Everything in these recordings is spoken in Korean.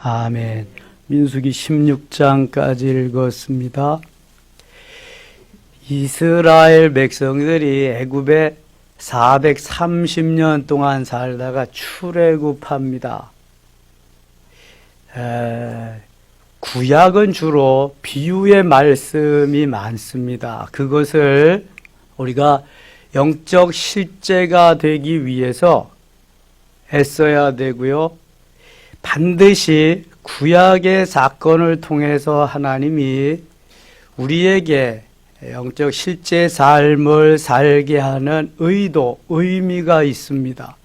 아멘. 민수기 16장까지 읽었습니다. 이스라엘 백성들이 애굽에 430년 동안 살다가 출애굽합니다. 구약은 주로 비유의 말씀이 많습니다. 그것을 우리가 영적 실제가 되기 위해서 애써야 되고요. 반드시 구약의 사건을 통해서 하나님이 우리에게 영적 실제 삶을 살게 하는 의도, 의미가 있습니다.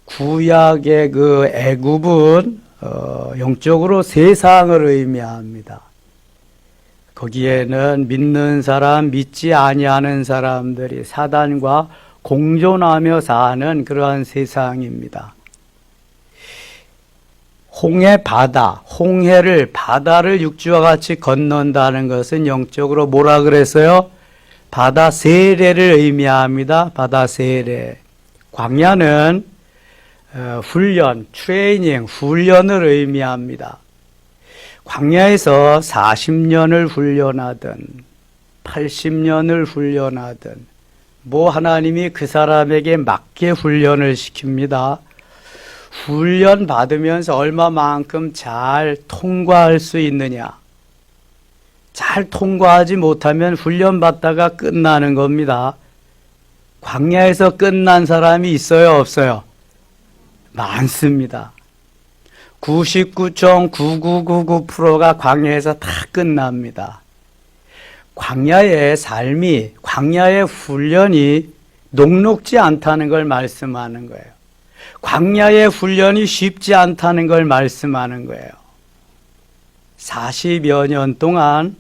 구약의 그 애굽은 영적으로 세상을 의미합니다. 거기에는 믿는 사람, 믿지 아니하는 사람들이 사단과 공존하며 사는 그러한 세상입니다. 홍해 바다, 홍해를 바다를 육지와 같이 건넌다는 것은 영적으로 뭐라 그랬어요? 바다 세례를 의미합니다. 바다 세례. 광야는 훈련, 트레이닝, 훈련을 의미합니다. 광야에서 40년을 훈련하든 80년을 훈련하든 뭐 하나님이 그 사람에게 맞게 훈련을 시킵니다. 훈련 받으면서 얼마만큼 잘 통과할 수 있느냐. 잘 통과하지 못하면 훈련 받다가 끝나는 겁니다. 광야에서 끝난 사람이 있어요, 없어요? 많습니다. 99.9999%가 광야에서 다 끝납니다. 광야의 삶이, 광야의 훈련이 녹록지 않다는 걸 말씀하는 거예요. 광야의 훈련이 쉽지 않다는 걸 말씀하는 거예요. 40여 년 동안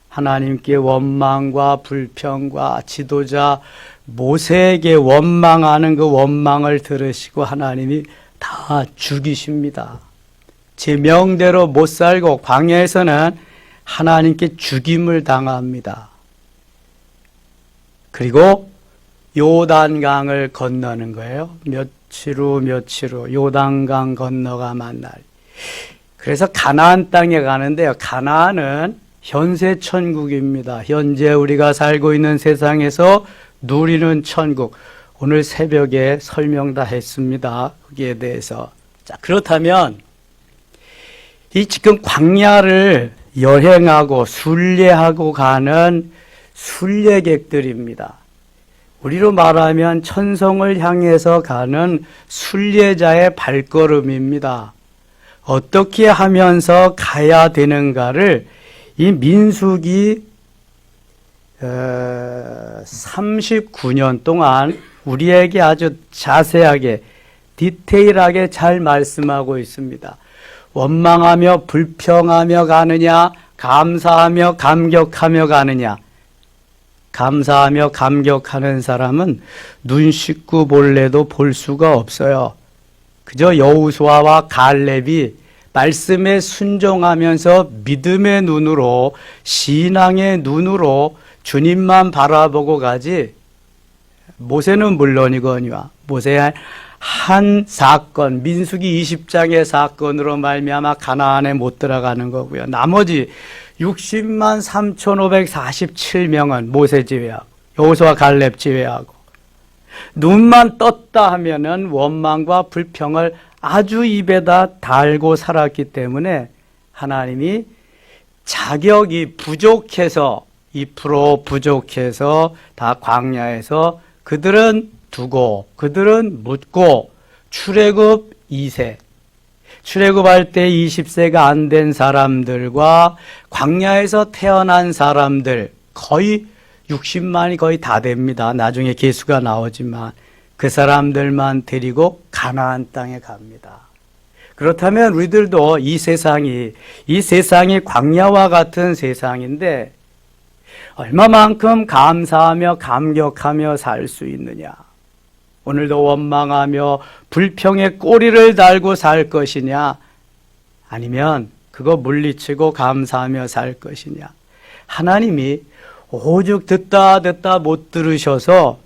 하나님께 원망과 불평과 지도자 모세에게 원망하는 그 원망을 들으시고 하나님이 다 죽이십니다. 제 명대로 못 살고 광야에서는 하나님께 죽임을 당합니다. 그리고 요단강을 건너는 거예요. 며칠 후 요단강 건너가 만날. 그래서 가나안 땅에 가는데요. 가나안은 현세 천국입니다. 현재 우리가 살고 있는 세상에서 누리는 천국. 오늘 새벽에 설명 다 했습니다. 거기에 대해서. 자, 그렇다면 이 지금 광야를 여행하고 순례하고 가는 순례객들입니다. 우리로 말하면 천성을 향해서 가는 순례자의 발걸음입니다. 어떻게 하면서 가야 되는가를 이 민수기 39년 동안 우리에게 아주 자세하게 디테일하게 잘 말씀하고 있습니다. 원망하며 불평하며 가느냐, 감사하며 감격하며 가느냐. 감사하며 감격하는 사람은 눈 씻고 볼래도 볼 수가 없어요. 그저 여호수아와 갈렙이 말씀에 순종하면서 믿음의 눈으로, 신앙의 눈으로 주님만 바라보고 가지, 모세는 물론이거니와 모세의 한 사건, 민수기 20장의 사건으로 말미암아 가나안에 못 들어가는 거고요. 나머지 60만 3,547명은 모세 제외하고 여호수아 갈렙 제외하고 눈만 떴다 하면은 원망과 불평을 아주 입에다 달고 살았기 때문에 하나님이 자격이 부족해서 2% 부족해서 다 광야에서 그들은 두고 그들은 묻고 출애굽 2세 출애굽할 때 20세가 안 된 사람들과 광야에서 태어난 사람들 거의 60만이 거의 다 됩니다. 나중에 계수가 나오지만 그 사람들만 데리고 가나안 땅에 갑니다. 그렇다면 우리들도 이 세상이 광야와 같은 세상인데 얼마만큼 감사하며 감격하며 살 수 있느냐. 오늘도 원망하며 불평의 꼬리를 달고 살 것이냐, 아니면 그거 물리치고 감사하며 살 것이냐. 하나님이 오죽 듣다 못 들으셔서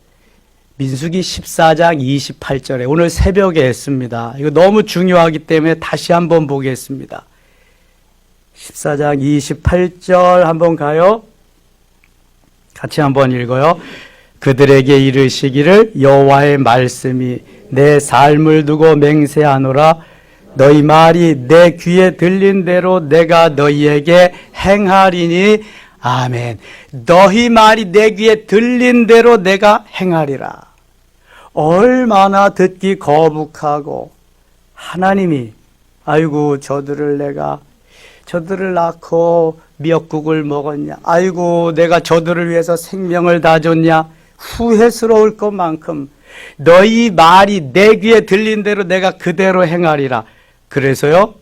민수기 14장 28절에 오늘 새벽에 했습니다. 이거 너무 중요하기 때문에 다시 한번 보겠습니다. 14장 28절 한번 가요. 같이 한번 읽어요. 그들에게 이르시기를 여호와의 말씀이 내 삶을 두고 맹세하노라. 너희 말이 내 귀에 들린 대로 내가 너희에게 행하리니. 아멘. 너희 말이 내 귀에 들린 대로 내가 행하리라. 얼마나 듣기 거북하고, 하나님이 아이고 저들을 낳고 미역국을 먹었냐, 아이고 내가 저들을 위해서 생명을 다 줬냐, 후회스러울 것만큼 너희 말이 내 귀에 들린 대로 내가 그대로 행하리라. 그래서요,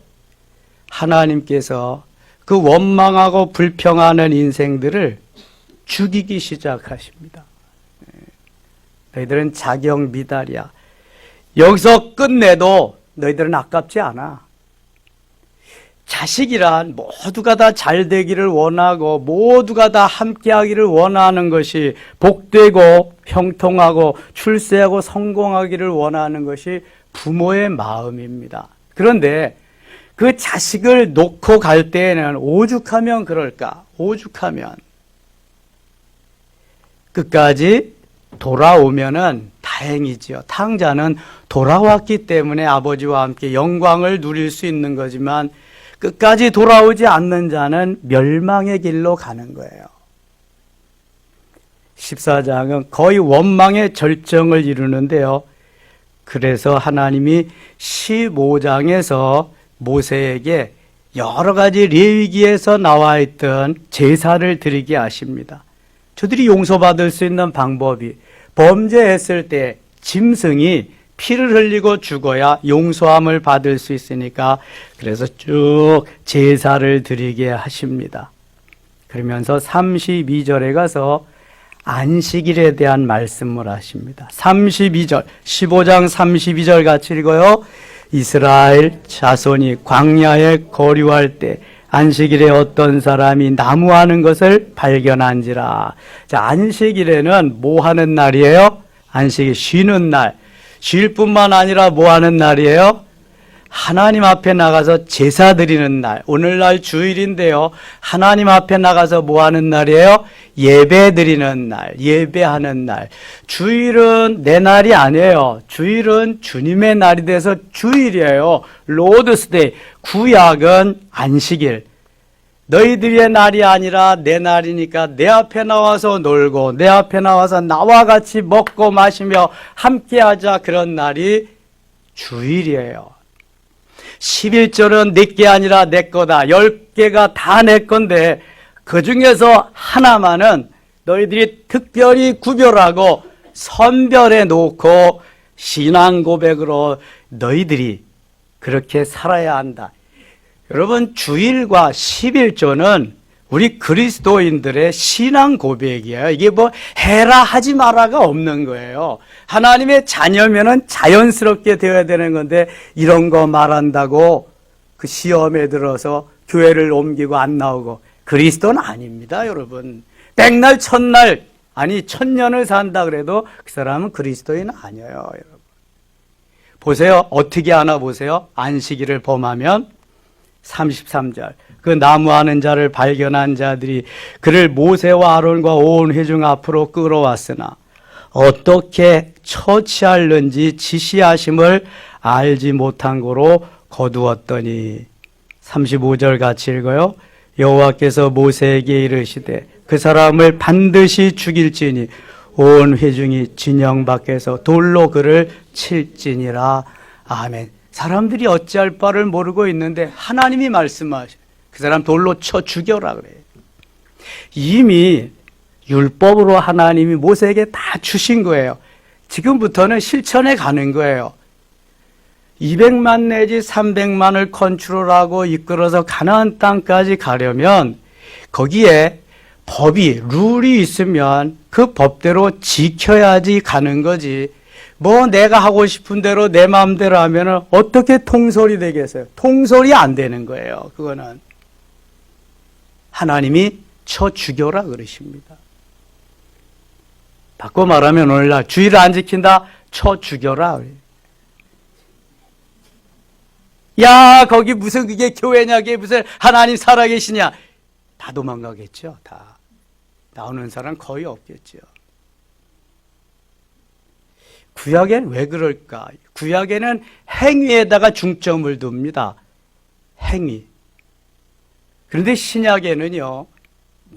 하나님께서 그 원망하고 불평하는 인생들을 죽이기 시작하십니다. 너희들은 자격 미달이야. 여기서 끝내도 너희들은 아깝지 않아. 자식이란 모두가 다 잘 되기를 원하고 모두가 다 함께하기를 원하는 것이, 복되고 형통하고 출세하고 성공하기를 원하는 것이 부모의 마음입니다. 그런데 그 자식을 놓고 갈 때에는 오죽하면 그럴까? 오죽하면 끝까지 돌아오면은 다행이지요. 탕자는 돌아왔기 때문에 아버지와 함께 영광을 누릴 수 있는 거지만, 끝까지 돌아오지 않는 자는 멸망의 길로 가는 거예요. 14장은 거의 원망의 절정을 이루는데요. 그래서 하나님이 15장에서 모세에게 여러 가지 레위기에서 나와 있던 제사를 드리게 하십니다. 저들이 용서받을 수 있는 방법이, 범죄했을 때 짐승이 피를 흘리고 죽어야 용서함을 받을 수 있으니까, 그래서 쭉 제사를 드리게 하십니다. 그러면서 32절에 가서 안식일에 대한 말씀을 하십니다. 32절, 15장 32절 같이 읽어요. 이스라엘 자손이 광야에 거류할 때 안식일에 어떤 사람이 나무하는 것을 발견한지라. 자, 안식일에는 뭐 하는 날이에요? 안식일, 쉬는 날. 쉴 뿐만 아니라 뭐 하는 날이에요? 하나님 앞에 나가서 제사 드리는 날. 오늘날 주일인데요, 하나님 앞에 나가서 뭐 하는 날이에요? 예배 드리는 날, 예배하는 날. 주일은 내 날이 아니에요. 주일은 주님의 날이 돼서 주일이에요. 로드스데이. 구약은 안식일. 너희들의 날이 아니라 내 날이니까 내 앞에 나와서 놀고 내 앞에 나와서 나와 같이 먹고 마시며 함께하자. 그런 날이 주일이에요. 11절은 내게 아니라 내 거다. 10개가 다 내 건데 그 중에서 하나만은 너희들이 특별히 구별하고 선별해 놓고 신앙 고백으로 너희들이 그렇게 살아야 한다. 여러분, 주일과 11조는 우리 그리스도인들의 신앙 고백이에요. 이게 뭐 해라 하지 마라가 없는 거예요. 하나님의 자녀면은 자연스럽게 되어야 되는 건데, 이런 거 말한다고 그 시험에 들어서 교회를 옮기고 안 나오고, 그리스도는 아닙니다, 여러분. 백날 천날, 아니 천년을 산다 그래도 그 사람은 그리스도인 아니에요, 여러분. 보세요. 어떻게 하나 보세요. 안식일을 범하면 33절. 그 나무하는 자를 발견한 자들이 그를 모세와 아론과 온 회중 앞으로 끌어왔으나 어떻게 처치하는지 지시하심을 알지 못한 고로 거두었더니. 35절 같이 읽어요. 여호와께서 모세에게 이르시되 그 사람을 반드시 죽일지니 온 회중이 진영 밖에서 돌로 그를 칠지니라. 아멘. 사람들이 어찌할 바를 모르고 있는데 하나님이 말씀하셔. 그 사람 돌로 쳐 죽여라 그래요. 이미 율법으로 하나님이 모세에게 다 주신 거예요. 지금부터는 실천해 가는 거예요. 200만 내지 300만을 컨트롤하고 이끌어서 가나안 땅까지 가려면 거기에 법이, 룰이 있으면 그 법대로 지켜야지 가는 거지. 뭐 내가 하고 싶은 대로 내 마음대로 하면은 어떻게 통솔이 되겠어요? 통솔이 안 되는 거예요. 그거는 하나님이 쳐 죽여라 그러십니다. 바꿔 말하면 오늘날 주의를 안 지킨다? 쳐 죽여라. 야, 거기 무슨 그게 교회냐, 그게 무슨 하나님 살아계시냐. 다 도망가겠죠, 다. 나오는 사람 거의 없겠죠. 구약엔 왜 그럴까? 구약에는 행위에다가 중점을 둡니다. 행위. 그런데 신약에는요,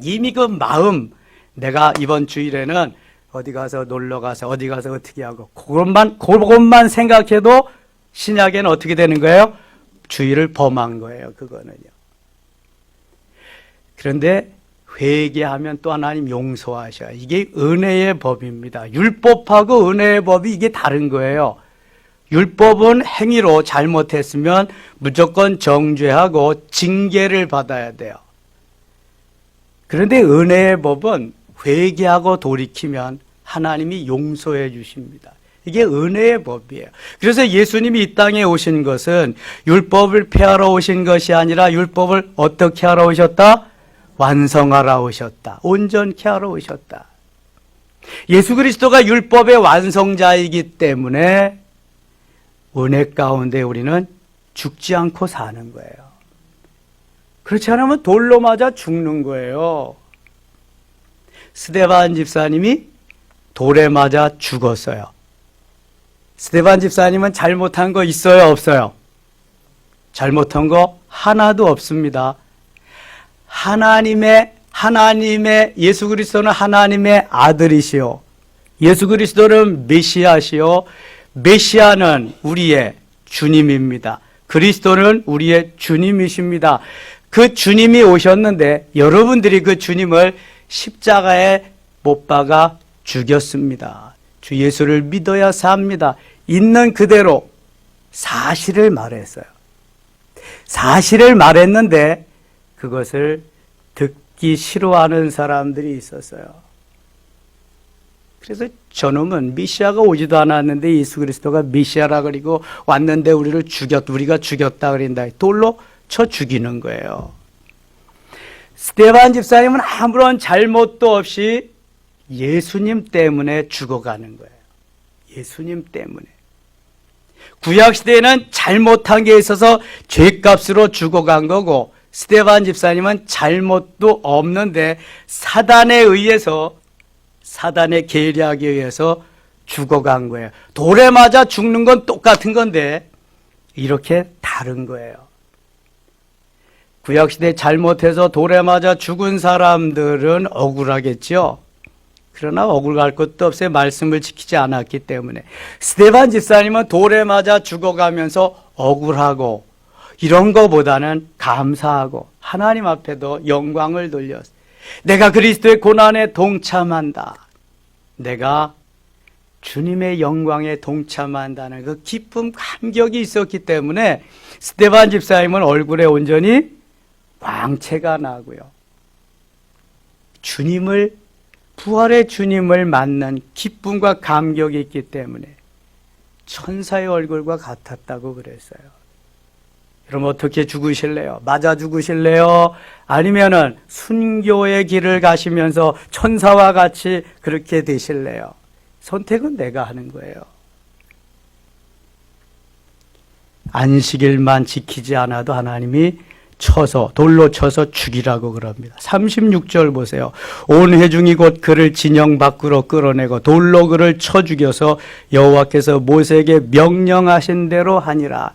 이미 그 마음, 내가 이번 주일에는 어디 가서 놀러 가서 어디 가서 어떻게 하고 그것만 생각해도 신약에는 어떻게 되는 거예요? 주의를 범한 거예요. 그거는요. 그런데 회개하면 또 하나님 용서하셔요. 이게 은혜의 법입니다. 율법하고 은혜의 법이 이게 다른 거예요. 율법은 행위로 잘못했으면 무조건 정죄하고 징계를 받아야 돼요. 그런데 은혜의 법은 회개하고 돌이키면 하나님이 용서해 주십니다. 이게 은혜의 법이에요. 그래서 예수님이 이 땅에 오신 것은 율법을 폐하러 오신 것이 아니라 율법을 어떻게 하러 오셨다? 완성하러 오셨다. 온전케 하러 오셨다. 예수 그리스도가 율법의 완성자이기 때문에 은혜 가운데 우리는 죽지 않고 사는 거예요. 그렇지 않으면 돌로 맞아 죽는 거예요. 스데반 집사님이 돌에 맞아 죽었어요. 스데반 집사님은 잘못한 거 있어요, 없어요? 잘못한 거 하나도 없습니다. 하나님의 예수 그리스도는 하나님의 아들이시오. 예수 그리스도는 메시아시오. 메시아는 우리의 주님입니다. 그리스도는 우리의 주님이십니다. 그 주님이 오셨는데 여러분들이 그 주님을 십자가에 못 박아 죽였습니다. 주 예수를 믿어야 삽니다. 있는 그대로 사실을 말했어요. 사실을 말했는데 그것을 듣기 싫어하는 사람들이 있었어요. 그래서 저놈은 메시아가 오지도 않았는데 예수 그리스도가 메시아라 그리고 왔는데 우리가 죽였다 그린다. 돌로 쳐 죽이는 거예요. 스데반 집사님은 아무런 잘못도 없이 예수님 때문에 죽어가는 거예요. 예수님 때문에. 구약시대에는 잘못한 게 있어서 죄값으로 죽어간 거고 스데반 집사님은 잘못도 없는데 사단의 계략에 의해서 죽어간 거예요. 돌에 맞아 죽는 건 똑같은 건데 이렇게 다른 거예요. 구약시대 잘못해서 돌에 맞아 죽은 사람들은 억울하겠죠. 그러나 억울할 것도 없어요. 말씀을 지키지 않았기 때문에. 스데반 집사님은 돌에 맞아 죽어가면서 억울하고 이런 거보다는 감사하고 하나님 앞에도 영광을 돌렸어요. 내가 그리스도의 고난에 동참한다. 내가 주님의 영광에 동참한다는 그 기쁨, 감격이 있었기 때문에 스데반 집사님은 얼굴에 온전히 광채가 나고요. 부활의 주님을 만난 기쁨과 감격이 있기 때문에 천사의 얼굴과 같았다고 그랬어요. 그럼 어떻게 죽으실래요? 맞아 죽으실래요? 아니면은 순교의 길을 가시면서 천사와 같이 그렇게 되실래요? 선택은 내가 하는 거예요. 안식일만 지키지 않아도 하나님이 돌로 쳐서 죽이라고 그럽니다. 36절 보세요. 온 회중이 곧 그를 진영 밖으로 끌어내고 돌로 그를 쳐 죽여서 여호와께서 모세에게 명령하신 대로 하니라.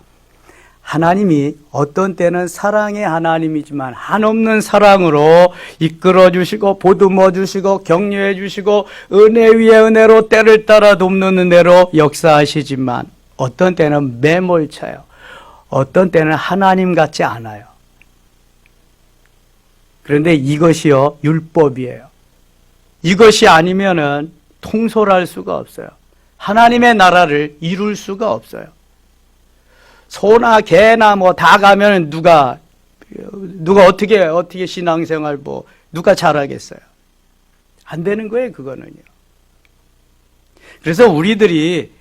하나님이 어떤 때는 사랑의 하나님이지만 한없는 사랑으로 이끌어 주시고 보듬어 주시고 격려해 주시고 은혜 위에 은혜로 때를 따라 돕는 은혜로 역사하시지만 어떤 때는 매몰차요. 어떤 때는 하나님 같지 않아요. 그런데 이것이요, 율법이에요. 이것이 아니면은 통솔할 수가 없어요. 하나님의 나라를 이룰 수가 없어요. 소나 개나 뭐 다 가면 누가 어떻게 신앙생활 누가 잘하겠어요? 안 되는 거예요, 그거는요. 그래서 우리들이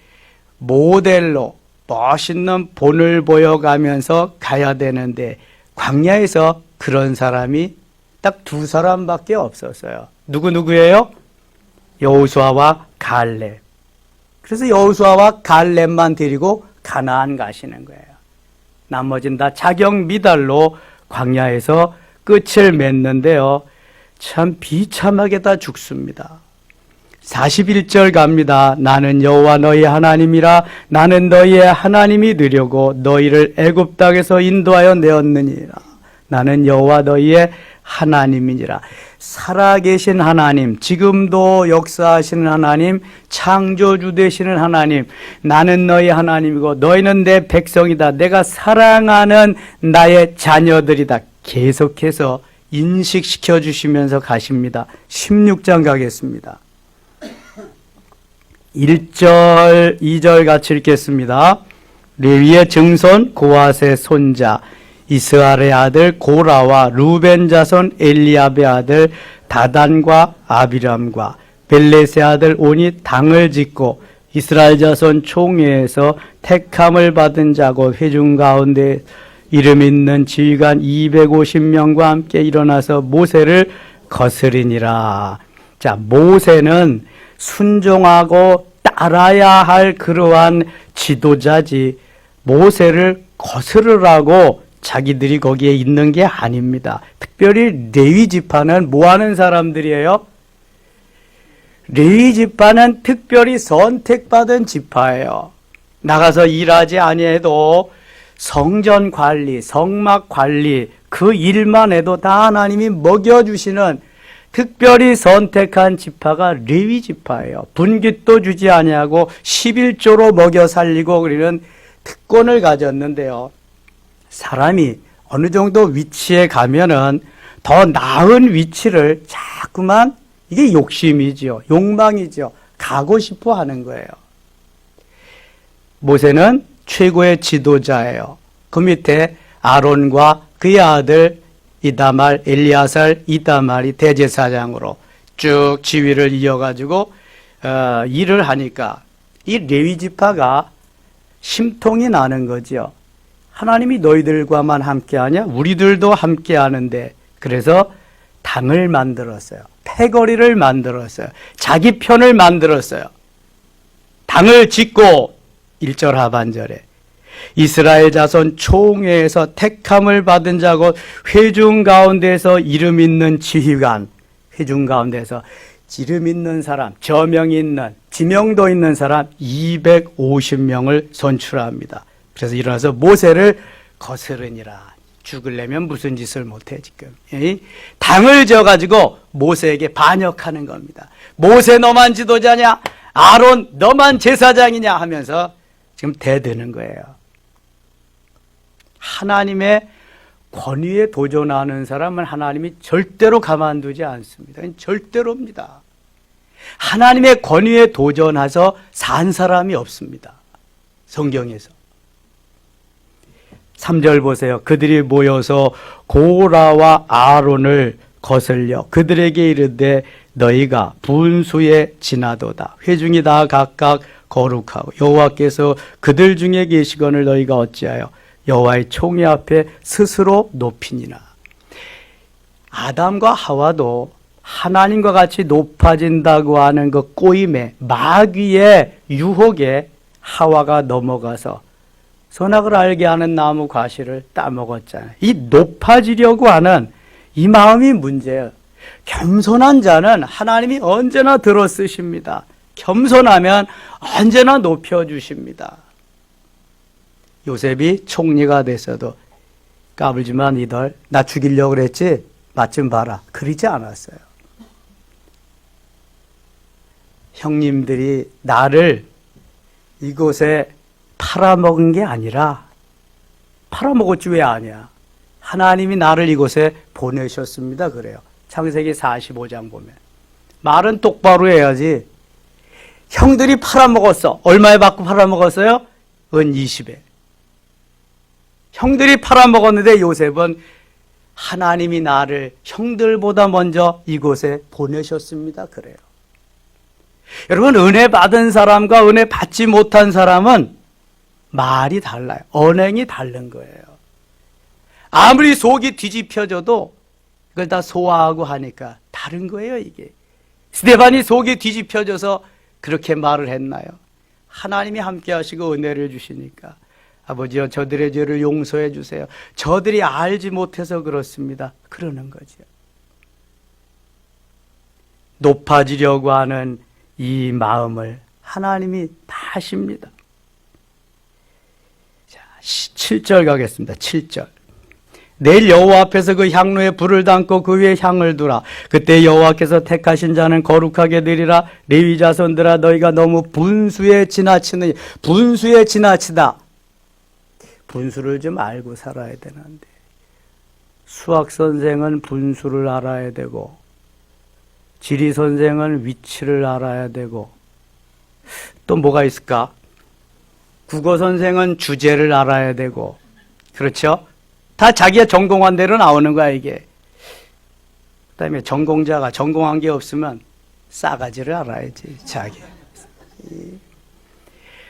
모델로 멋있는 본을 보여가면서 가야 되는데 광야에서 그런 사람이 딱 2사람밖에 없었어요. 누구예요? 여호수아와 갈렙. 그래서 여호수아와 갈렙만 데리고 가나안 가시는 거예요. 나머지는 다 자격 미달로 광야에서 끝을 맺는데요. 참 비참하게 다 죽습니다. 41절 갑니다. 나는 여호와 너희 하나님이라. 나는 너희의 하나님이 되려고 너희를 애굽 땅에서 인도하여 내었느니라. 나는 여호와 너희의 하나님이니라. 살아계신 하나님, 지금도 역사하시는 하나님, 창조주 되시는 하나님, 나는 너희 하나님이고 너희는 내 백성이다. 내가 사랑하는 나의 자녀들이다. 계속해서 인식시켜 주시면서 가십니다. 16장 가겠습니다. 1절, 2절 같이 읽겠습니다. 레위의 증손 고핫의 손자 이스라엘의 아들 고라와 루벤 자손 엘리압의 아들 다단과 아비람과 벨렛의 아들 온이 당을 짓고 이스라엘 자손 총회에서 택함을 받은 자고 회중 가운데 이름 있는 지휘관 250명과 함께 일어나서 모세를 거스리니라. 자, 모세는 순종하고 따라야 할 그러한 지도자지 모세를 거스르라고 자기들이 거기에 있는 게 아닙니다. 특별히 레위 지파는 뭐 하는 사람들이에요? 레위 지파는 특별히 선택받은 지파예요. 나가서 일하지 아니해도 성전 관리, 성막 관리 그 일만 해도 다 하나님이 먹여주시는 특별히 선택한 지파가 레위 지파예요. 분깃도 주지 아니하고 11조로 먹여 살리고 그러는 특권을 가졌는데요. 사람이 어느 정도 위치에 가면은 더 나은 위치를 자꾸만 이게 욕심이지요. 욕망이죠. 가고 싶어 하는 거예요. 모세는 최고의 지도자예요. 그 밑에 아론과 그의 아들 이다말, 엘리아살, 이다말이 대제사장으로 쭉 지위를 이어가지고 일을 하니까 이 레위 지파가 심통이 나는 거죠. 하나님이 너희들과만 함께하냐? 우리들도 함께하는데 그래서 당을 만들었어요. 패거리를 만들었어요. 자기 편을 만들었어요. 당을 짓고 1절 하반절에 이스라엘 자손 총회에서 택함을 받은 자고 회중 가운데서 이름 있는 지휘관, 회중 가운데서 이름 있는 사람, 저명 있는, 지명도 있는 사람 250명을 선출합니다. 그래서 일어나서 모세를 거스르니라. 죽으려면 무슨 짓을 못해 지금. 당을 져가지고 모세에게 반역하는 겁니다. 모세 너만 지도자냐? 아론 너만 제사장이냐? 하면서 지금 대드는 거예요. 하나님의 권위에 도전하는 사람은 하나님이 절대로 가만두지 않습니다. 절대로입니다. 하나님의 권위에 도전해서 산 사람이 없습니다. 성경에서. 3절 보세요. 그들이 모여서 고라와 아론을 거슬려 그들에게 이르되 너희가 분수에 지나도다. 회중이 다 각각 거룩하고 여호와께서 그들 중에 계시거늘 너희가 어찌하여 여호와의 총회 앞에 스스로 높이니라. 아담과 하와도 하나님과 같이 높아진다고 하는 그 꼬임에 마귀의 유혹에 하와가 넘어가서 선악을 알게 하는 나무 과실을 따먹었잖아요. 이 높아지려고 하는 이 마음이 문제예요. 겸손한 자는 하나님이 언제나 들어쓰십니다. 겸손하면 언제나 높여주십니다. 요셉이 총리가 됐어도 까불지만 이들 나 죽이려고 그랬지? 맛 좀 봐라. 그러지 않았어요. 형님들이 나를 이곳에 팔아먹은 게 아니라 팔아먹었지 왜 아니야? 하나님이 나를 이곳에 보내셨습니다. 그래요. 창세기 45장 보면. 말은 똑바로 해야지. 형들이 팔아먹었어. 얼마에 받고 팔아먹었어요? 은 20에. 형들이 팔아먹었는데 요셉은 하나님이 나를 형들보다 먼저 이곳에 보내셨습니다. 그래요. 여러분, 은혜 받은 사람과 은혜 받지 못한 사람은 말이 달라요. 언행이 다른 거예요. 아무리 속이 뒤집혀져도 그걸 다 소화하고 하니까 다른 거예요, 이게. 스데반이 속이 뒤집혀져서 그렇게 말을 했나요? 하나님이 함께 하시고 은혜를 주시니까 아버지여 저들의 죄를 용서해 주세요. 저들이 알지 못해서 그렇습니다. 그러는 거죠. 높아지려고 하는 이 마음을 하나님이 다 아십니다. 자, 7절 가겠습니다. 7절. 내일 여호와 앞에서 그 향로에 불을 담고 그 위에 향을 두라. 그때 여호와께서 택하신 자는 거룩하게 되리라. 레위 자손들아 너희가 너무 분수에 지나치느니. 분수에 지나치다. 분수를 좀 알고 살아야 되는데 수학 선생은 분수를 알아야 되고 지리 선생은 위치를 알아야 되고 또 뭐가 있을까? 국어 선생은 주제를 알아야 되고 그렇죠? 다 자기가 전공한 대로 나오는 거야 이게. 그다음에 전공자가 전공한 게 없으면 싸가지를 알아야지 자기.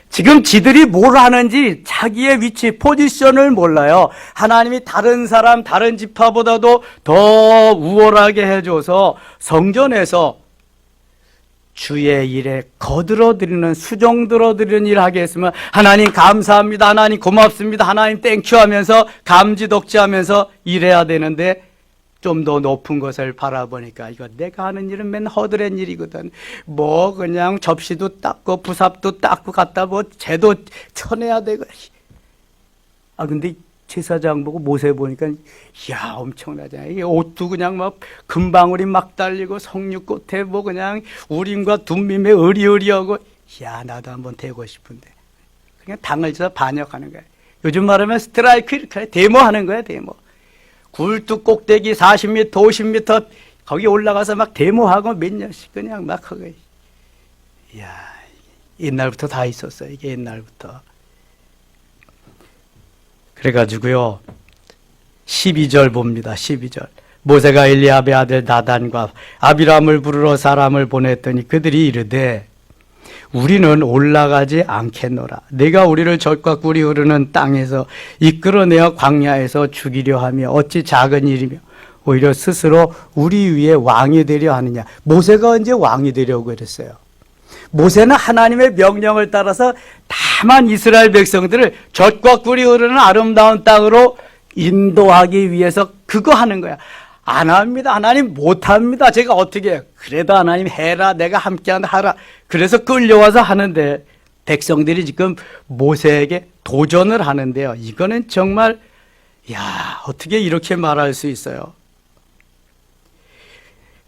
지금 지들이 뭘 하는지 자기의 위치, 포지션을 몰라요. 하나님이 다른 사람, 다른 지파보다도 더 우월하게 해줘서 성전에서 주의 일에 거들어드리는, 수종들어드리는 일을 하게 했으면 하나님 감사합니다, 하나님 고맙습니다, 하나님 땡큐 하면서 감지덕지하면서 일해야 되는데 좀 더 높은 것을 바라보니까 이거 내가 하는 일은 맨 허드렛 일이거든. 뭐 그냥 접시도 닦고 부삽도 닦고 갖다 뭐 재도 쳐내야 되고. 아 근데 제사장 보고 모세 보니까 이야 엄청나잖아요. 이게 옷도 그냥 막 금방울이 막 달리고 석류꽃에 뭐 그냥 우림과 둠밈에 의리의리하고 야 나도 한번 되고 싶은데 그냥 당을 쳐서 반역하는 거야. 요즘 말하면 스트라이크 이렇게 데모하는 거야 데모. 굴뚝 꼭대기 40m, 50m 거기 올라가서 막 데모하고 몇 년씩 그냥 막 하고. 이야, 옛날부터 다 있었어요. 이게 옛날부터. 그래가지고요. 12절 봅니다. 12절. 모세가 엘리압의 아들 나단과 아비람을 부르러 사람을 보냈더니 그들이 이르되 우리는 올라가지 않겠노라. 내가 우리를 젖과 꿀이 흐르는 땅에서 이끌어내어 광야에서 죽이려 하며 어찌 작은 일이며 오히려 스스로 우리 위에 왕이 되려 하느냐. 모세가 언제 왕이 되려고 그랬어요? 모세는 하나님의 명령을 따라서 다만 이스라엘 백성들을 젖과 꿀이 흐르는 아름다운 땅으로 인도하기 위해서 그거 하는 거야. 안 합니다. 하나님 못 합니다. 제가 어떻게 해요? 그래도 하나님 해라. 내가 함께한다 하라. 그래서 끌려와서 하는데 백성들이 지금 모세에게 도전을 하는데요. 이거는 정말 야 어떻게 이렇게 말할 수 있어요?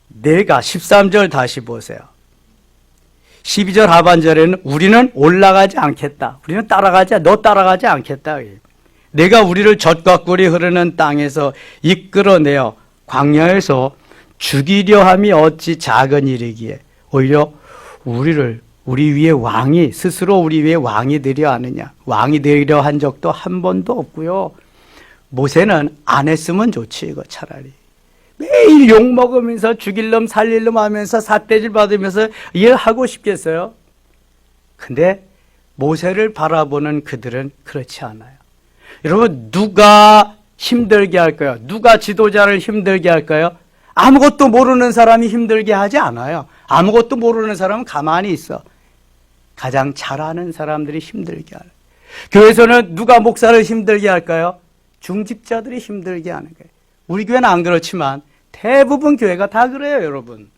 내가 13절 다시 보세요. 12절 하반절에는 우리는 올라가지 않겠다. 우리는 너 따라가지 않겠다. 내가 우리를 젖과 꿀이 흐르는 땅에서 이끌어내어 광야에서 죽이려 함이 어찌 작은 일이기에 오히려 우리 위에 왕이 스스로 우리 위에 왕이 되려 하느냐. 왕이 되려 한 적도 한 번도 없고요. 모세는 안 했으면 좋지 이거 차라리. 매일 욕먹으면서 죽일 놈 살릴 놈 하면서 삿대질 받으면서 일하고 싶겠어요? 근데 모세를 바라보는 그들은 그렇지 않아요. 여러분 누가 힘들게 할까요? 누가 지도자를 힘들게 할까요? 아무것도 모르는 사람이 힘들게 하지 않아요. 아무것도 모르는 사람은 가만히 있어. 가장 잘하는 사람들이 힘들게 하는. 교회에서는 누가 목사를 힘들게 할까요? 중직자들이 힘들게 하는 거예요. 우리 교회는 안 그렇지만 대부분 교회가 다 그래요, 여러분.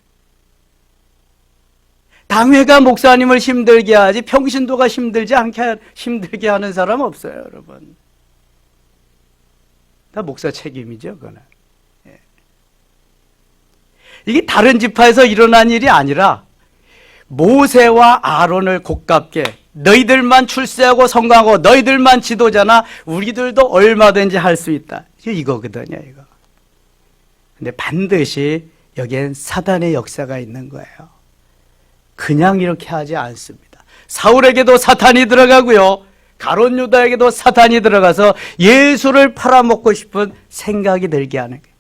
당회가 목사님을 힘들게 하지 평신도가 힘들게 하는 사람 없어요, 여러분. 다 목사 책임이죠, 그거는. 예. 이게 다른 지파에서 일어난 일이 아니라 모세와 아론을 곱깝게 너희들만 출세하고 성공하고 너희들만 지도자나 우리들도 얼마든지 할 수 있다. 이거거든요, 이거. 근데 반드시 여기엔 사단의 역사가 있는 거예요. 그냥 이렇게 하지 않습니다. 사울에게도 사탄이 들어가고요. 가룟 유다에게도 사탄이 들어가서 예수를 팔아먹고 싶은 생각이 들게 하는 거예요.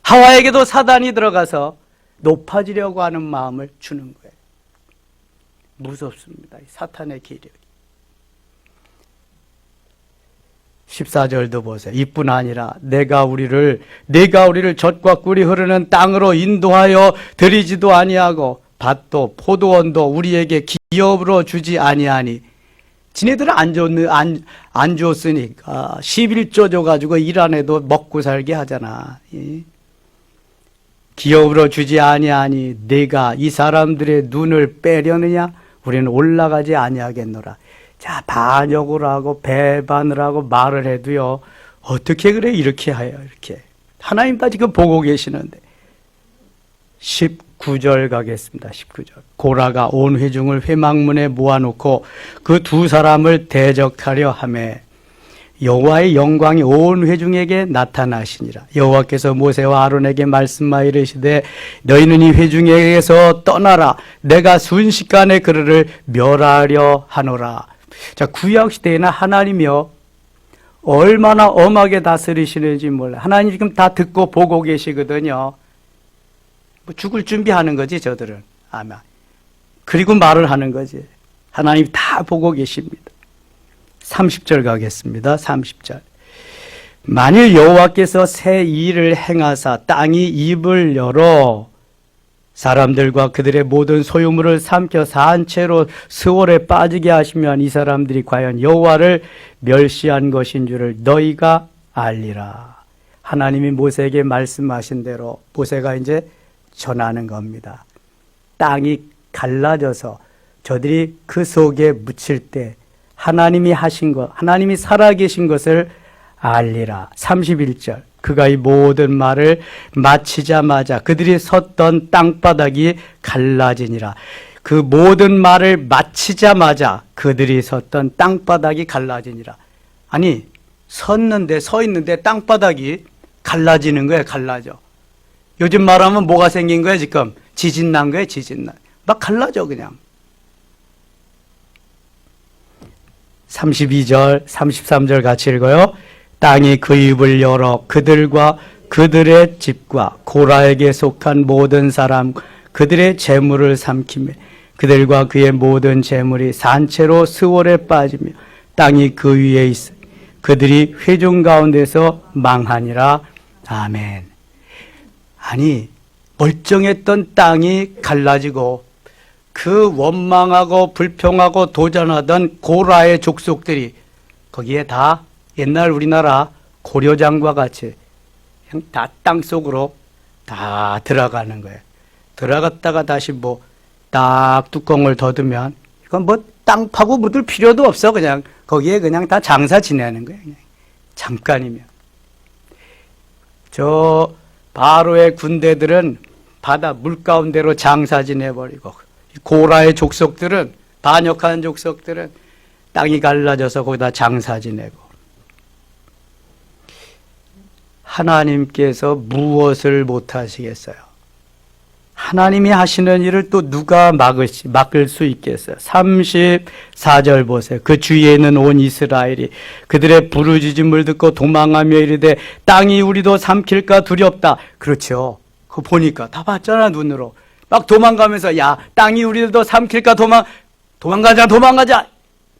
하와에게도 사탄이 들어가서 높아지려고 하는 마음을 주는 거예요. 무섭습니다. 이 사탄의 기력이. 14절도 보세요. 이뿐 아니라 내가 우리를 젖과 꿀이 흐르는 땅으로 인도하여 드리지도 아니하고 밭도 포도원도 우리에게 기업으로 주지 아니하니. 지네들은 안 줬으니까 11조 줘가지고 일 안 해도 먹고 살게 하잖아. 기업으로 주지 아니하니 내가 이 사람들의 눈을 빼려느냐? 우리는 올라가지 아니하겠노라. 자, 반역을 하고 배반을 하고 말을 해도요, 어떻게 그래? 이렇게 해요, 이렇게. 하나님 다 지금 보고 계시는데. 19절 가겠습니다. 19절. 고라가 온 회중을 회막문에 모아놓고 그 두 사람을 대적하려 하매 여호와의 영광이 온 회중에게 나타나시니라. 여호와께서 모세와 아론에게 말씀하여 이르시되 너희는 이 회중에게서 떠나라. 내가 순식간에 그들을 멸하려 하노라. 자, 구약시대에는 하나님이요 얼마나 엄하게 다스리시는지 몰라요. 하나님 지금 다 듣고 보고 계시거든요. 뭐 죽을 준비하는 거지 저들은 아마. 그리고 말을 하는 거지. 하나님 다 보고 계십니다. 30절 가겠습니다. 30절. 만일 여호와께서 새 일을 행하사 땅이 입을 열어 사람들과 그들의 모든 소유물을 삼켜 산 채로 스월에 빠지게 하시면 이 사람들이 과연 여호와를 멸시한 것인 줄을 너희가 알리라. 하나님이 모세에게 말씀하신 대로 모세가 이제 전하는 겁니다. 땅이 갈라져서 저들이 그 속에 묻힐 때 하나님이 하신 것, 하나님이 살아계신 것을 알리라. 31절. 그가 이 모든 말을 마치자마자 그들이 섰던 땅바닥이 갈라지니라. 그 모든 말을 마치자마자 그들이 섰던 땅바닥이 갈라지니라. 아니, 서 있는데 땅바닥이 갈라지는 거야, 갈라져. 요즘 말하면 뭐가 생긴 거야, 지금? 지진 난 거야, 지진 난. 막 갈라져, 그냥. 32절, 33절 같이 읽어요. 땅이 그 입을 열어 그들과 그들의 집과 고라에게 속한 모든 사람 그들의 재물을 삼키며 그들과 그의 모든 재물이 산채로 스월에 빠지며 땅이 그 위에 있어 그들이 회중 가운데서 망하니라. 아멘. 아니, 멀쩡했던 땅이 갈라지고 그 원망하고 불평하고 도전하던 고라의 족속들이 거기에 다 옛날 우리나라 고려장과 같이 그냥 다 땅속으로 다 들어가는 거예요. 들어갔다가 다시 뭐 딱 뚜껑을 닫으면 이건 뭐 땅 파고 묻을 필요도 없어. 그냥 거기에 그냥 다 장사 지내는 거예요. 그냥 잠깐이면. 저 바로의 군대들은 바다 물가운데로 장사 지내버리고 고라의 족속들은 반역하는 족속들은 땅이 갈라져서 거기다 장사 지내고. 하나님께서 무엇을 못하시겠어요? 하나님이 하시는 일을 또 누가 막을 수 있겠어요? 34절 보세요. 그 주위에 있는 온 이스라엘이 그들의 부르짖음을 듣고 도망하며 이르되 땅이 우리도 삼킬까 두렵다. 그렇죠. 그거 보니까 다 봤잖아, 눈으로. 막 도망가면서 야, 땅이 우리도 삼킬까 도망가자.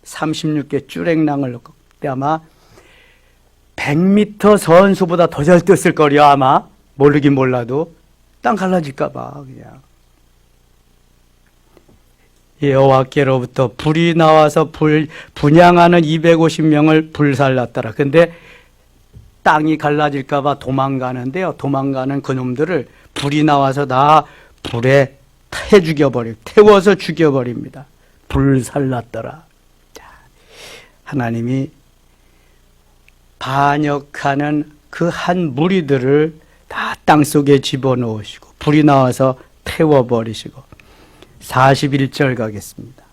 36개 쭈랭랑을 넣고 그때 아마 100m 선수보다 더 잘 뛰었을 거려 아마. 모르긴 몰라도 땅 갈라질까 봐 그냥. 여호와께로부터 불이 나와서 분향하는 250명을 불살랐더라. 근데 땅이 갈라질까 봐 도망가는데요. 도망가는 그놈들을 불이 나와서 다 불에 태워서 죽여버립니다. 불살랐더라. 하나님이 반역하는 그 한 무리들을 다 땅속에 집어넣으시고 불이 나와서 태워버리시고. 41절 가겠습니다.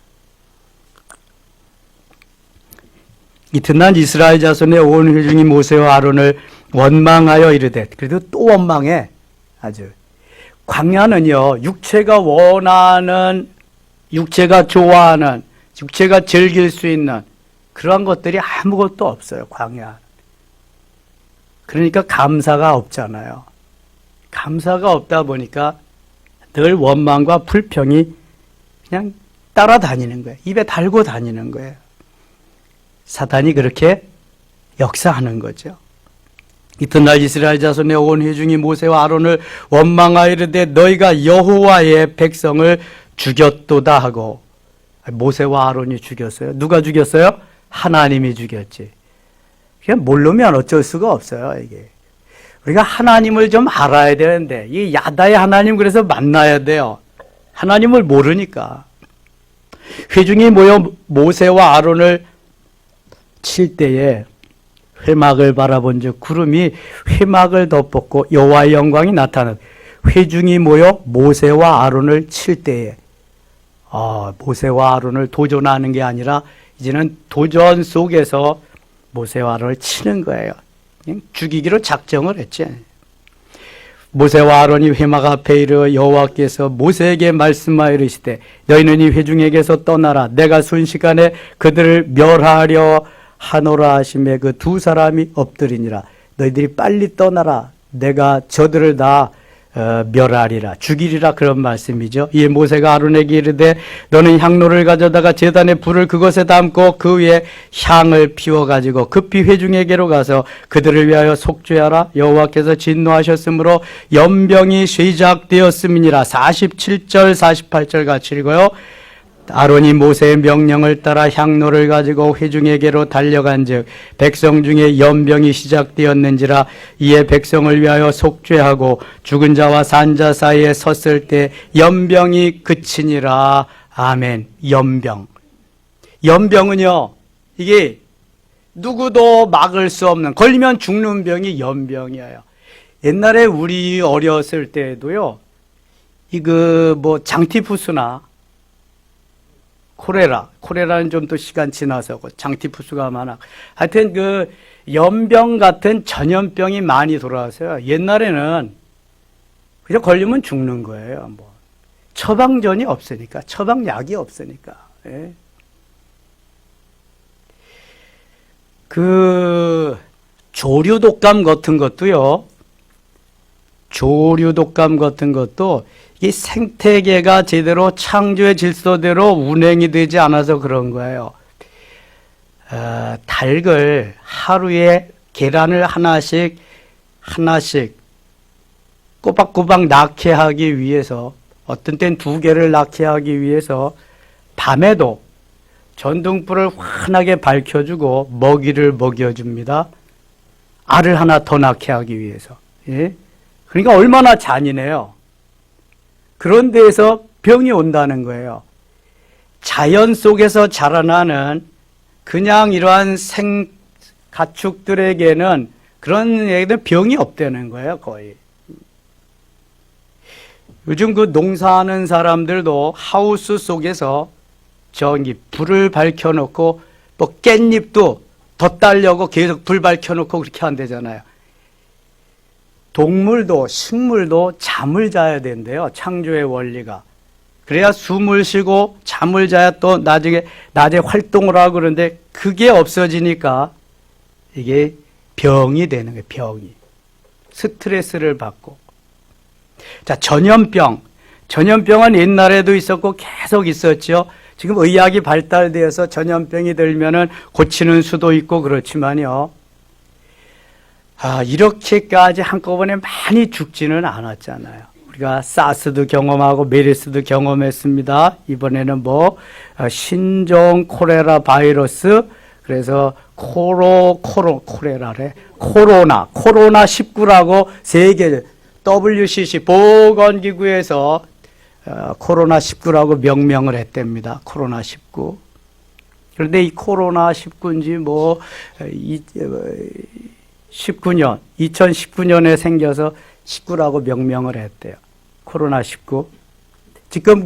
이튿날 이스라엘 자손의 온 회중이 모세와 아론을 원망하여 이르되, 그래도 또 원망해. 아주 광야는요, 육체가 원하는, 육체가 좋아하는, 육체가 즐길 수 있는 그러한 것들이 아무것도 없어요, 광야. 그러니까 감사가 없잖아요. 감사가 없다 보니까 늘 원망과 불평이 그냥 따라다니는 거예요. 입에 달고 다니는 거예요. 사탄이 그렇게 역사하는 거죠. 이튿날 이스라엘 자손의 온 회중이 모세와 아론을 원망하여 이르되 너희가 여호와의 백성을 죽였도다 하고, 모세와 아론이 죽였어요. 누가 죽였어요? 하나님이 죽였지. 그냥 모르면 어쩔 수가 없어요. 이게 우리가 하나님을 좀 알아야 되는데, 이 야다의 하나님 그래서 만나야 돼요. 하나님을 모르니까. 회중이 모여 모세와 아론을 칠 때에 회막을 바라본 즉 구름이 회막을 덮었고 여호와의 영광이 나타난, 회중이 모여 모세와 아론을 칠 때에 모세와 아론을 도전하는 게 아니라 이제는 도전 속에서 모세와 아론을 치는 거예요. 죽이기로 작정을 했지. 모세와 아론이 회막 앞에 이르러 여호와께서 모세에게 말씀하여 이르시되 너희는 이 회중에게서 떠나라. 내가 순식간에 그들을 멸하려 하노라 하심에 그 두 사람이 엎드리니라. 너희들이 빨리 떠나라. 내가 저들을 다 멸하리라, 죽이리라, 그런 말씀이죠. 이에 모세가 아론에게 이르되 너는 향로를 가져다가 제단에 불을 그것에 담고 그 위에 향을 피워가지고 급히 회중에게로 가서 그들을 위하여 속죄하라. 여호와께서 진노하셨으므로 연병이 시작되었음이니라. 47절 48절 같이 읽어요. 아론이 모세의 명령을 따라 향로를 가지고 회중에게로 달려간즉 백성 중에 연병이 시작되었는지라. 이에 백성을 위하여 속죄하고 죽은 자와 산 자 사이에 섰을 때 연병이 그치니라. 아멘. 연병은요, 이게 누구도 막을 수 없는, 걸리면 죽는 병이 연병이에요. 옛날에 우리 어렸을 때도요, 장티푸스나 코레라는 좀 또 시간 지나서 장티푸스가 많아. 하여튼 연병 같은 전염병이 많이 돌아왔어요. 옛날에는 그냥 걸리면 죽는 거예요. 처방전이 없으니까, 처방약이 없으니까. 예. 조류독감 같은 것도 이 생태계가 제대로 창조의 질서대로 운행이 되지 않아서 그런 거예요. 닭을 하루에 계란을 하나씩 꼬박꼬박 낳게 하기 위해서, 어떤 땐 2개를 낳게 하기 위해서 밤에도 전등불을 환하게 밝혀주고 먹이를 먹여줍니다. 알을 하나 더 낳게 하기 위해서. 예? 그러니까 얼마나 잔인해요. 그런 데에서 병이 온다는 거예요. 자연 속에서 자라나는 그냥 이러한 가축들에게는 그런 얘기는 병이 없다는 거예요, 거의. 요즘 농사하는 사람들도 하우스 속에서 불을 밝혀놓고 깻잎도 덧달려고 계속 불 밝혀놓고 그렇게 한대잖아요. 동물도 식물도 잠을 자야 된대요. 창조의 원리가. 그래야 숨을 쉬고 잠을 자야 또 나중에 낮에 활동을 하고, 그런데 그게 없어지니까 이게 병이 되는 거예요. 병이. 스트레스를 받고. 자, 전염병은 옛날에도 있었고 계속 있었죠. 지금 의학이 발달되어서 전염병이 들면은 고치는 수도 있고 그렇지만요. 이렇게까지 한꺼번에 많이 죽지는 않았잖아요. 우리가 사스도 경험하고 메르스도 경험했습니다. 이번에는 신종 코레라 바이러스, 그래서 코로나19라고 세계 WCC 보건기구에서 코로나19라고 명명을 했답니다. 코로나19. 그런데 이 코로나19인지 2019년에 생겨서 19라고 명명을 했대요. 코로나19. 지금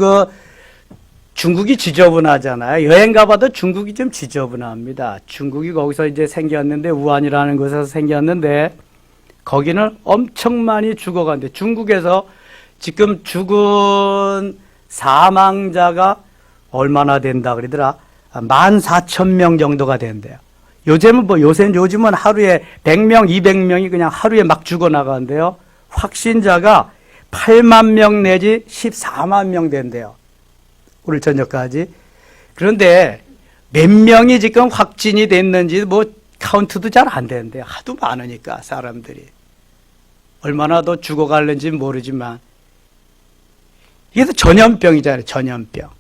중국이 지저분하잖아요. 여행 가봐도 중국이 좀 지저분합니다. 중국이 거기서 이제 생겼는데, 우한이라는 곳에서 생겼는데, 거기는 엄청 많이 죽어간대. 중국에서 지금 죽은 사망자가 얼마나 된다 그러더라? 14,000명 정도가 된대요. 요즘은 하루에 100명, 200명이 그냥 하루에 막 죽어나간대요. 확진자가 8만 명 내지 14만 명 된대요. 오늘 저녁까지. 그런데 몇 명이 지금 확진이 됐는지 카운트도 잘 안 되는데 하도 많으니까 사람들이 얼마나 더 죽어갈는지 모르지만 이게 전염병이잖아요. 전염병.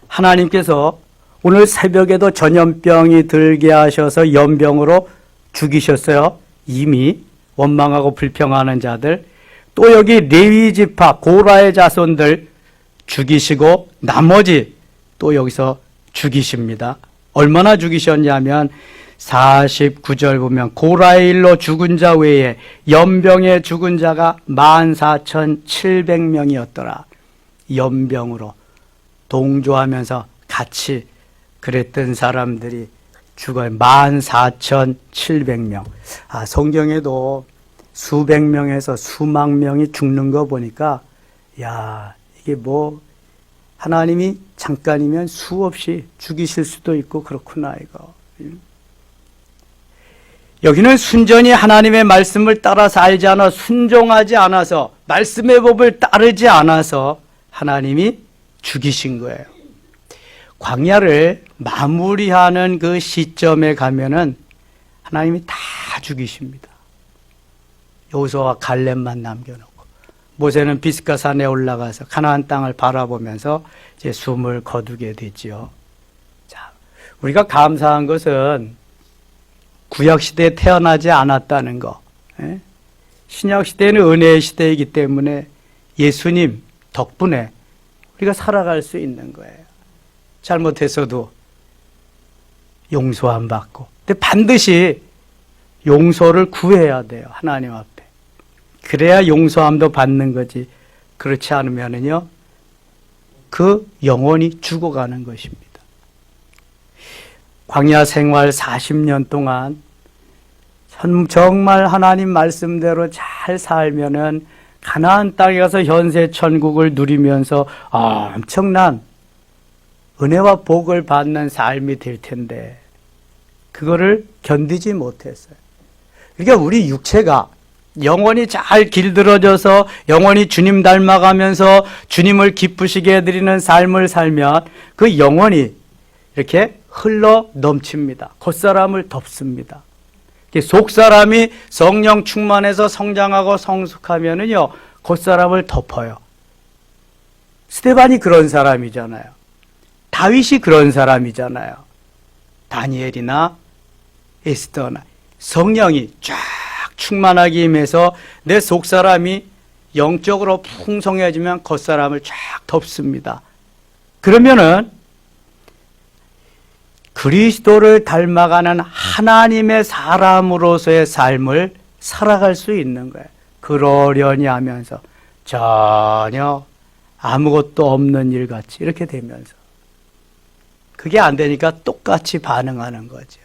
하나님께서 오늘 새벽에도 전염병이 들게 하셔서 연병으로 죽이셨어요. 이미 원망하고 불평하는 자들, 또 여기 레위 지파 고라의 자손들 죽이시고 나머지 또 여기서 죽이십니다. 얼마나 죽이셨냐면 49절 보면 고라의 일로 죽은 자 외에 연병에 죽은 자가 14,700명이었더라. 연병으로 동조하면서 같이 그랬던 사람들이 죽어요. 14,700명. 성경에도 수백 명에서 수만 명이 죽는 거 보니까 야, 이게 뭐 하나님이 잠깐이면 수없이 죽이실 수도 있고 그렇구나 이거. 여기는 순전히 하나님의 말씀을 따라 살지 않아 순종하지 않아서 말씀의 법을 따르지 않아서 하나님이 죽이신 거예요. 광야를 마무리하는 그 시점에 가면은 하나님이 다 죽이십니다. 여호수아와 갈렙만 남겨놓고 모세는 비스가 산에 올라가서 가나안 땅을 바라보면서 이제 숨을 거두게 되지요. 자, 우리가 감사한 것은 구약 시대에 태어나지 않았다는 거. 신약 시대는 은혜의 시대이기 때문에 예수님 덕분에 우리가 살아갈 수 있는 거예요. 잘못했어도 용서 안 받고. 근데 반드시 용서를 구해야 돼요. 하나님 앞에. 그래야 용서함도 받는 거지. 그렇지 않으면은요, 그 영혼이 죽어가는 것입니다. 광야 생활 40년 동안 정말 하나님 말씀대로 잘 살면은 가나안 땅에 가서 현세 천국을 누리면서 엄청난 은혜와 복을 받는 삶이 될 텐데 그거를 견디지 못했어요. 그러니까 우리 육체가 영원히 잘 길들어져서 영원히 주님 닮아가면서 주님을 기쁘시게 해드리는 삶을 살면 그 영혼이 이렇게 흘러 넘칩니다. 겉사람을 덮습니다. 속사람이 성령 충만해서 성장하고 성숙하면은요, 겉사람을 덮어요. 스데반이 그런 사람이잖아요. 다윗이 그런 사람이잖아요. 다니엘이나 에스더나 성령이 쫙 충만하게 임해서 내 속사람이 영적으로 풍성해지면 겉사람을 쫙 덮습니다. 그러면은 그리스도를 닮아가는 하나님의 사람으로서의 삶을 살아갈 수 있는 거예요. 그러려니 하면서 전혀 아무것도 없는 일같이 이렇게 되면서 그게 안 되니까 똑같이 반응하는 거죠.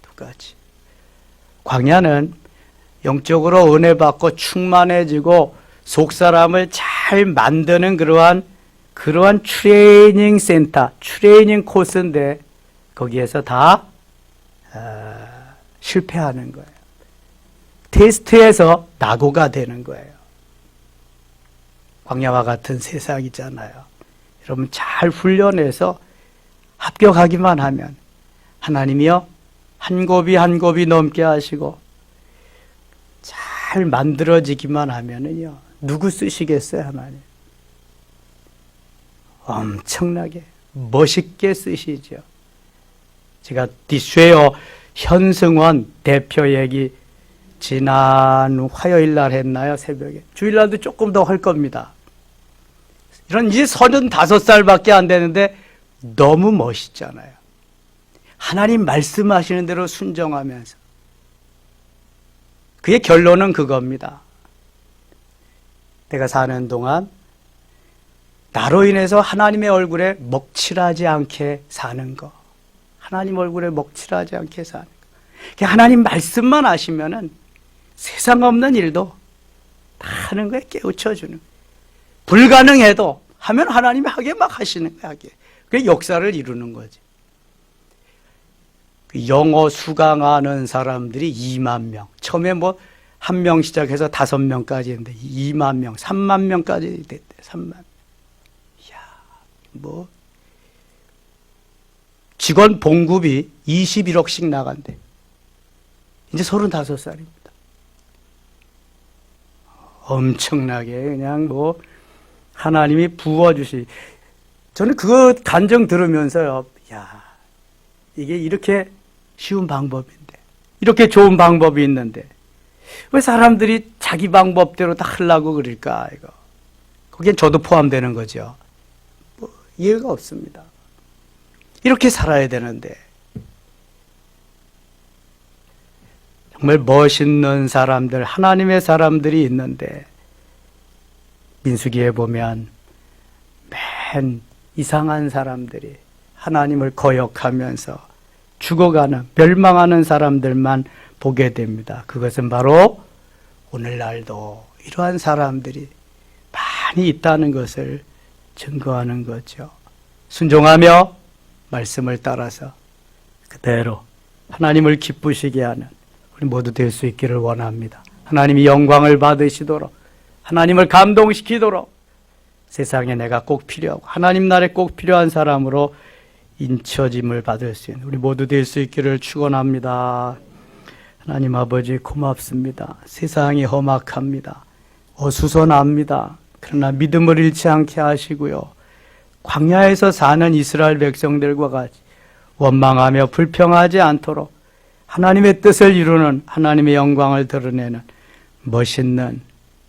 똑같이. 광야는 영적으로 은혜 받고 충만해지고 속사람을 잘 만드는 그러한 트레이닝 센터, 트레이닝 코스인데 거기에서 다 실패하는 거예요. 테스트에서 낙오가 되는 거예요. 광야와 같은 세상이잖아요. 여러분 잘 훈련해서 합격하기만 하면 하나님이요 한 곱이 한 곱이 넘게 하시고 잘 만들어지기만 하면은요 누구 쓰시겠어요? 하나님 엄청나게 멋있게 쓰시죠. 제가 디쉐어 현승원 대표 얘기 지난 화요일 날 했나요? 새벽에. 주일날도 조금 더 할 겁니다. 이런 이제 35살밖에 안 되는데 너무 멋있잖아요. 하나님 말씀하시는 대로 순종하면서. 그의 결론은 그겁니다. 내가 사는 동안 나로 인해서 하나님의 얼굴에 먹칠하지 않게 사는 거. 하나님 얼굴에 먹칠하지 않게 사는 거. 하나님 말씀만 하시면은 세상 없는 일도 다 하는 거에 깨우쳐주는 거예요. 불가능해도 하면 하나님이 하게 막 하시는 거예요. 하게. 그게 역사를 이루는 거지. 영어 수강하는 사람들이 2만 명. 처음에 뭐 1명 시작해서 5명까지 했는데 2만 명, 3만 명까지 됐대. 3만. 이야, 뭐 직원 봉급이 21억씩 나간대. 이제 35살입니다. 엄청나게 그냥 뭐 하나님이 부어주시. 저는 그거 간증 들으면서요, 야, 이게 이렇게 쉬운 방법인데, 이렇게 좋은 방법이 있는데 왜 사람들이 자기 방법대로 다 하려고 그럴까, 이거. 거기에 저도 포함되는 거죠. 뭐 이해가 없습니다. 이렇게 살아야 되는데. 정말 멋있는 사람들, 하나님의 사람들이 있는데 민수기에 보면 맨 이상한 사람들이 하나님을 거역하면서 죽어가는, 멸망하는 사람들만 보게 됩니다. 그것은 바로 오늘날도 이러한 사람들이 많이 있다는 것을 증거하는 거죠. 순종하며 말씀을 따라서 그대로 하나님을 기쁘시게 하는 우리 모두 될 수 있기를 원합니다. 하나님이 영광을 받으시도록, 하나님을 감동시키도록 세상에 내가 꼭 필요하고 하나님 나라에 꼭 필요한 사람으로 인쳐짐을 받을 수 있는 우리 모두 될 수 있기를 축원합니다. 하나님 아버지 고맙습니다. 세상이 험악합니다. 어수선합니다. 그러나 믿음을 잃지 않게 하시고요. 광야에서 사는 이스라엘 백성들과 같이 원망하며 불평하지 않도록 하나님의 뜻을 이루는, 하나님의 영광을 드러내는 멋있는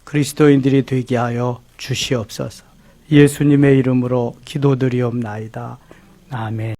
그리스도인들이 되게 하여 주시옵소서. 예수님의 이름으로 기도드리옵나이다. 아멘.